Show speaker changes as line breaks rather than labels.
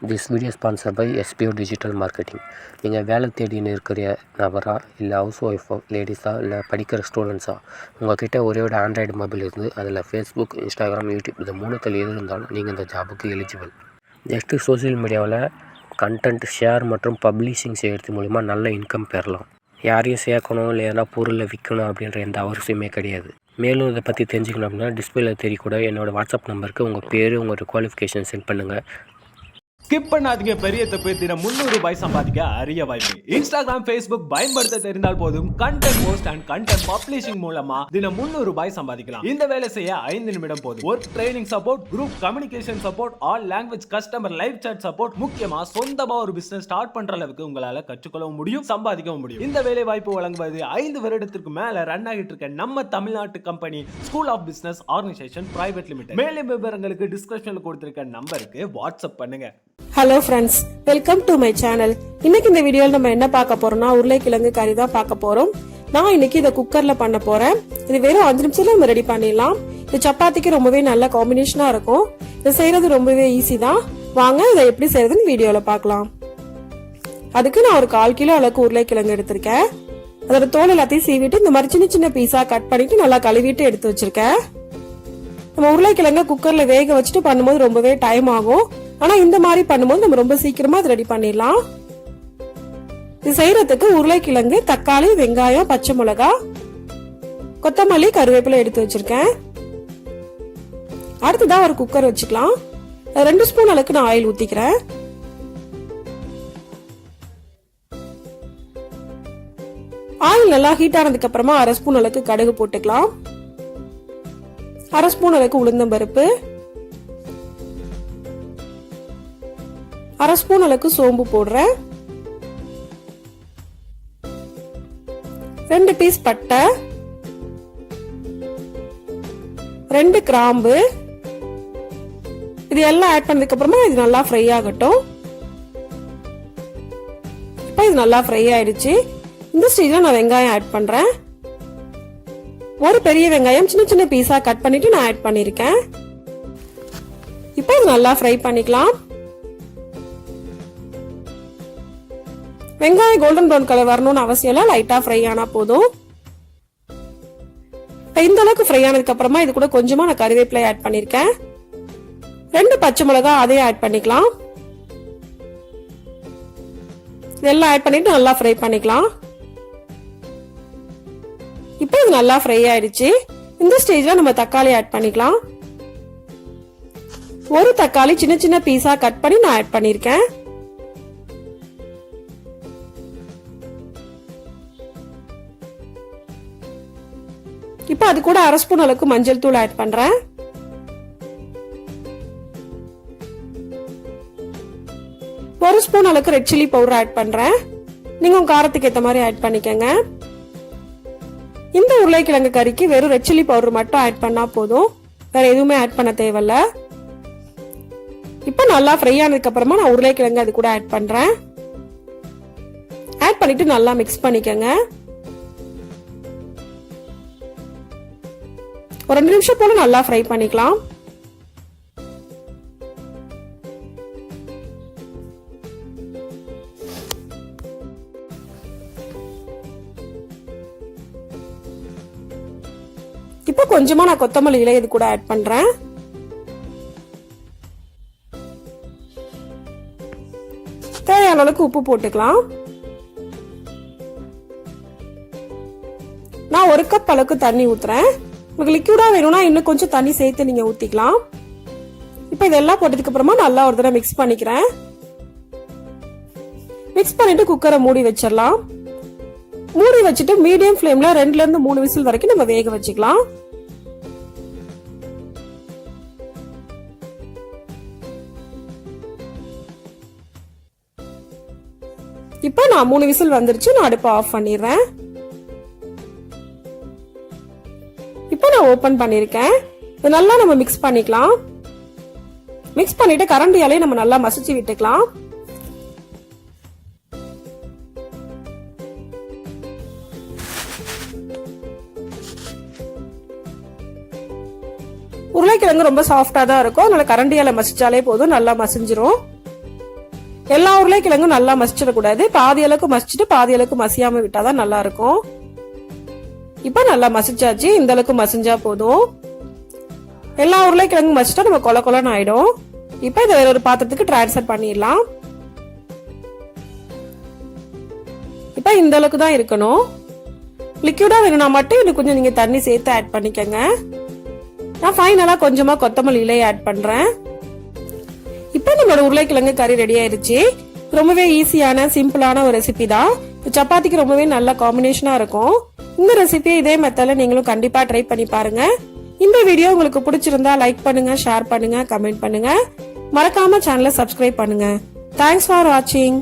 This video sponsor by SPO digital marketing. நீங்கள் வேலை தேடின்னு இருக்கிற நபரா, இல்லை ஹவுஸ் ஒய்ஃபோ, லேடிஸா, இல்லை படிக்கிற ஸ்டூடெண்ட்ஸா, உங்கள்கிட்ட ஒரே ஒரு ஆண்ட்ராய்டு மொபைல் இருந்து அதில் ஃபேஸ்புக், இன்ஸ்டாகிராம், யூடியூப் இது மூணுத்தில் எது இருந்தாலும் நீங்கள் இந்த ஜாபுக்கு எலிஜிபிள். நெக்ஸ்ட்டு சோசியல் மீடியாவில் கண்டென்ட் ஷேர் மற்றும் பப்ளிஷிங் செய்கிறது மூலிமா நல்ல இன்கம் பெறலாம். யாரையும் சேர்க்கணும் இல்லை எதனா பொருளை விற்கணும் அப்படின்ற எந்த அவசியமே கிடையாது. மேலும் இதை பற்றி தெரிஞ்சுக்கணும் அப்படின்னா டிஸ்பிளேல தெரியக்கூட என்னோடய வாட்ஸ்அப் நம்பருக்கு உங்கள் பேர், உங்களோட குவாலிஃபிகேஷன் சென்ட் பண்ணுங்கள்.
ஸ்கிப் பண்ணாதீங்க. பெரிய தப்பு. தினம் 300 ரூபாய் சம்பாதிக்க அரிய வாய்ப்பு. இன்ஸ்டாகிராம், ஃபேஸ்புக் பயன்படுத்த தெரிந்தால் போதும் content post and content publishing மூலமா தினம் 300 ரூபாய் சம்பாதிக்கலாம். இந்த வேலை செய்ய 5 நிமிடம் போதும். Work training support, group communication support, all language customer live chat support, முக்கியமா சொந்தமா ஒரு பிசினஸ் ஸ்டார்ட் பண்ற அளவுக்கு உங்களால கற்றுக்கொள்ளவும் முடியும், சம்பாதிக்கவும் முடியும். இந்த வேலை வாய்ப்பு வழங்குவது 5 வருடத்திற்கு மேல ரன் ஆகிட்டு இருக்க நம்ம தமிழ்நாட்டு company school of business organisation private limited. மேலும் விவரங்களுக்கு டிஸ்கிரிப்ஷன்ல கொடுத்திருக்க நம்பருக்கு வாட்ஸ்அப் பண்ணுங்க.
Hello friends, welcome to my channel. இன்னைக்கு இந்த வீடியோவில் நம்ம என்ன பார்க்க போறோம்னா உருளைக்கிழங்கு கறி தான் பார்க்க போறோம். நான் இன்னைக்கு இதை குக்கர்ல பண்ண போறேன். இது வெறும் 5 நிமிஷத்துல நம்ம ரெடி பண்ணிடலாம். இது சப்பாத்திக்கு ரொம்பவே நல்ல காம்பினேஷனா இருக்கும். இதை செய்யறது ரொம்பவே ஈஸி தான். வாங்க இதை எப்படி செய்யறதுன்னு வீடியோல பார்க்கலாம். அதுக்கு நான் ஒரு 1/4 கிலோ அளவுக்கு உருளைக்கிழங்கு எடுத்திருக்கேன். அதோட தோல் எல்லாத்தையும் சீவிட்டு இந்த மாதிரி சின்ன சின்ன பீஸா கட் பண்ணிட்டு நல்லா கழுவிட்டு எடுத்து வச்சிருக்கேன். நம்ம உருளைக்கிழங்க குக்கர்ல வேக வச்சுட்டு பண்ணும்போது ரொம்பவே டைம் ஆகும். ஆனா இந்த மாதிரி பண்ணும்போது நம்ம ரொம்ப சீக்கிரமா அதை ரெடி பண்ணிடலாம். இது செய்யறதுக்கு உருளைக்கிழங்கு, தக்காளி, வெங்காயம், பச்சை மிளகாய், கொத்தமல்லி, கருவேப்பிலை எடுத்து வச்சிருக்கேன். அடுத்ததான் ஒரு குக்கர் வச்சுக்கலாம். 2 ஸ்பூன் அளவுக்கு நான் ஆயில் ஊத்திக்கிறேன். ஆயில் நல்லா ஹீட் ஆனதுக்கு அப்புறமா 1/2 ஸ்பூன் அளவுக்கு கடுகு போட்டுக்கலாம். 1/2 ஸ்பூன் அளவுக்கு உளுந்தம்பருப்பு, 1/2 ஸ்பூன் அளவுக்கு சோம்பு போடுறேன். 2 பீஸ் பட்டை, 2 கிராம்பு. இது எல்லாம் ஆட் பண்ணதுக்கு அப்புறமா இது நல்லா ஃப்ரை ஆகட்டும். இப்போ இது நல்லா ஃப்ரை ஆயிடுச்சு. இந்த ஸ்டேஜ்ல நான் வெங்காயம் ஆட் பண்றேன். ஒரு பெரிய வெங்காயம் சின்ன சின்ன பீஸா கட் பண்ணிட்டு நான் ஆட் பண்ணிருக்கேன். இப்போ இது நல்லா ஃப்ரை பண்ணிக்கலாம். வெங்காயம் கோல்டன் ப்ரௌன் கலர் வரணும்னு அவசியம் இல்லை, லைட்டா ஃப்ரை ஆனா போதும். இந்த அளவுக்கு ஃப்ரை ஆனதுக்கு அப்புறமா இது கூட கொஞ்சமா நான் கருவேப்பிலை ஆட் பண்ணிருக்கேன். 2 பச்சை மிளகாய் அதையும் ஆட் பண்ணிக்கலாம். இதெல்லாம் ஆட் பண்ணிட்டு நல்லா ஃப்ரை பண்ணிக்கலாம். இப்போ இது நல்லா ஃப்ரை ஆயிடுச்சு. இந்த ஸ்டேஜ்ல நம்ம தக்காளி ஆட் பண்ணிக்கலாம். ஒரு தக்காளி சின்ன சின்ன பீஸா கட் பண்ணி நான் ஆட் பண்ணிருக்கேன். இப்போ அது கூட 1/2 ஸ்பூன் அளவுக்கு மஞ்சள் தூள் ஆட் பண்றேன். ஒரு ஸ்பூன் அளவுக்கு ரெட் சில்லி பவுடர் ஆட் பண்றேன். நீங்க உங்க காரத்துக்கு ஏத்த மாதிரி ஆட் பண்ணிக்கங்க. இந்த உருளைக்கிழங்கு கறிக்கு வெறும் ரெட் சில்லி பவுடர் மட்டும் ஆட் பண்ணா போதும், வேற எதுவுமே ஆட் பண்ண தேவையில்ல. இப்போ நல்லா ஃப்ரை ஆனதுக்கு அப்புறமா நான் உருளைக்கிழங்கு அது கூட ஆட் பண்றேன். ஆட் பண்ணிட்டு நல்லா மிக்ஸ் பண்ணிக்கங்க. ஒரு 2 நிமிஷம் போல நல்லா ஃப்ரை பண்ணிக்கலாம். இப்போ கொஞ்சமா நான் கொத்தமல்லி இலை இது கூட ஆட் பண்றேன். தேவையான அளவுக்கு உப்பு போட்டுக்கலாம். நான் 1 கப் அளவுக்கு தண்ணி ஊத்துறேன். உங்களுக்கு லிக்விடா வேணும்னா இன்னும் கொஞ்சம் தண்ணி சேர்த்து நீங்க ஊத்திக்கலாம். இப்போ இதெல்லாம் போட்டதுக்கு அப்புறமா நல்லா ஒரு தடவை மிக்ஸ் பண்ணிக்கிறேன். மிக்ஸ் பண்ணிட்டு குக்கரை மூடி வச்சிடலாம். மூடி வச்சுட்டு மீடியம் ஃப்ளேம்ல 2ல இருந்து 3 விசில் வரைக்கும் நம்ம வேக வச்சுக்கலாம். இப்போ நான் 3 விசில் வந்துருச்சு. நான் அடுப்பை ஆஃப் பண்ணிடுறேன். இப்போ நான் ஓபன் பண்ணிருக்கேன். இது நல்லா நம்ம மிக்ஸ் பண்ணிக்கலாம். மிக்ஸ் பண்ணிட்டு கரண்டியாலே நம்ம நல்லா மசிச்சு விட்டுக்கலாம். உருளைக்கிழங்கு ரொம்ப சாஃப்டா தான் இருக்கும். அதனால கரண்டியால மசிச்சாலே போதும், நல்லா மசிஞ்சிரும். எல்லா உருளைக்கிழங்கும் நல்லா மசிச்சிடக்கூடாது, பாதி அளவுக்கு மசிச்சுட்டு பாதி அளவுக்கு மசியாம விட்டாதான் நல்லா இருக்கும். இப்ப நல்லா மசிச்சாச்சு, இந்த அளவுக்கு மசிஞ்சா போதும். எல்லா உருளைக்கிழங்கும் மசிச்சா நம்ம கொல கொலன்னு ஆயிடும். இப்ப இதை வேற ஒரு பாத்திரத்துக்கு டிரான்ஸ்ஃபர் பண்ணிடலாம். இப்ப இந்த அளவுக்கு தான் இருக்கணும். லிக்விடா வேணும்னா மட்டும் இன்னும் கொஞ்சம் நீங்க தண்ணி சேர்த்து ஆட் பண்ணிக்கங்க. நான் ஃபைனலா கொஞ்சமா கொத்தமல்லி இலையை ஆட் பண்றேன். இப்ப நம்மளோட உருளைக்கிழங்கு கறி ரெடி ஆயிருச்சு. ரொம்பவே ஈஸியான சிம்பிளான ஒரு ரெசிபி தான். சப்பாத்திக்கு ரொம்பவே நல்ல காம்பினேஷனா இருக்கும். இந்த ரெசிபியை இதே மெத்தட்ல நீங்களும் கண்டிப்பா ட்ரை பண்ணி பாருங்க. இந்த வீடியோ உங்களுக்கு பிடிச்சிருந்தா லைக் பண்ணுங்க, ஷேர் பண்ணுங்க, கமெண்ட் பண்ணுங்க. மறக்காம சேனலை சப்ஸ்கிரைப் பண்ணுங்க. தேங்க்ஸ் ஃபார் வாட்சிங்.